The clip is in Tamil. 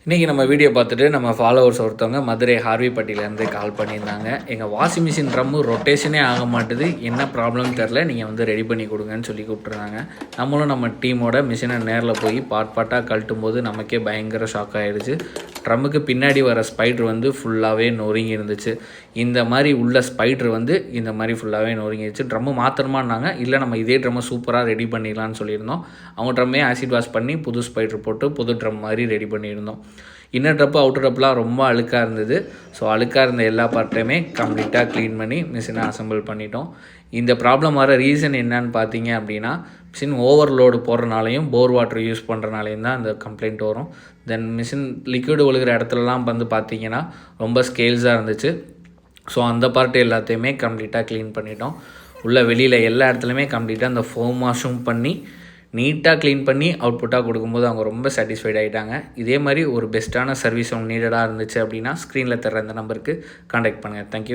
இன்றைக்கி நம்ம வீடியோ பார்த்துட்டு நம்ம ஃபாலோவர்ஸ் ஒருத்தவங்க மதுரை ஹார்விப்பட்டியிலேருந்து கால் பண்ணியிருந்தாங்க. எங்கள் வாஷிங் மிஷின் ட்ரம்மு ரொட்டேஷனே ஆக மாட்டுது, என்ன ப்ராப்ளம் தெரில, நீங்கள் வந்து ரெடி பண்ணி கொடுங்கன்னு சொல்லி கூப்பிட்ருந்தாங்க. நம்மளும் நம்ம டீமோட மிஷினை நேரில் போய் பார்ட்டாக கழட்டும் போது நமக்கே பயங்கர ஷாக் ஆகிடுச்சு. ட்ரம்முக்கு பின்னாடி வர ஸ்பைட்ரு வந்து ஃபுல்லாகவே நொறுங்கி இருந்துச்சு. இந்த மாதிரி உள்ள ஸ்பைட்ரு வந்து இந்த மாதிரி ஃபுல்லாகவே நொறுங்கிடுச்சு. ட்ரம்மு மாத்திரமானாங்க, இல்லை நம்ம இதே ட்ரம்மை சூப்பராக ரெடி பண்ணிடலான்னு சொல்லியிருந்தோம். அவங்க ட்ரம்மே ஆசிட் வாஷ் பண்ணி புது ஸ்பைட்ரு போட்டு புது ட்ரம் மாதிரி ரெடி பண்ணியிருந்தோம். இன்னர் ட்ரப்பு அவுட்டர் ட்ரப்லாம் ரொம்ப அழுக்காக இருந்தது. ஸோ அழுக்காக இருந்த எல்லா பார்ட்டையுமே கம்ப்ளீட்டாக க்ளீன் பண்ணி மிஷினை அசம்பிள் பண்ணிட்டோம். இந்த ப்ராப்ளம் வர ரீசன் என்னன்னு பார்த்தீங்க அப்படின்னா, மிஷின் ஓவர்லோடு போடுறனாலையும் போர் வாட்டர் யூஸ் பண்ணுறனாலையும் தான் அந்த கம்ப்ளைண்ட் வரும். தென் மிஷின் லிக்விடு ஒழுகிற இடத்துலலாம் வந்து பார்த்தீங்கன்னா ரொம்ப ஸ்கேல்ஸாக இருந்துச்சு. ஸோ அந்த பார்ட் எல்லாத்தையுமே கம்ப்ளீட்டாக க்ளீன் பண்ணிட்டோம். உள்ள வெளியில் எல்லா இடத்துலையுமே கம்ப்ளீட்டாக அந்த ஃபோம் வாஷும் பண்ணி நீட்டாக க்ளீன் பண்ணி அவுட்புட்டாக கொடுக்கும்போது அவங்க ரொம்ப சாட்டிஸ்ஃபைட் ஆகிட்டாங்க. இதே மாதிரி ஒரு பெஸ்ட்டான சர்வீஸ் அவங்க நீடடாக இருந்துச்சு அப்படின்னா ஸ்க்ரீனில் தர்ற இந்த நம்பருக்கு கான்டாக்ட் பண்ணுங்கள். தேங்க்யூ.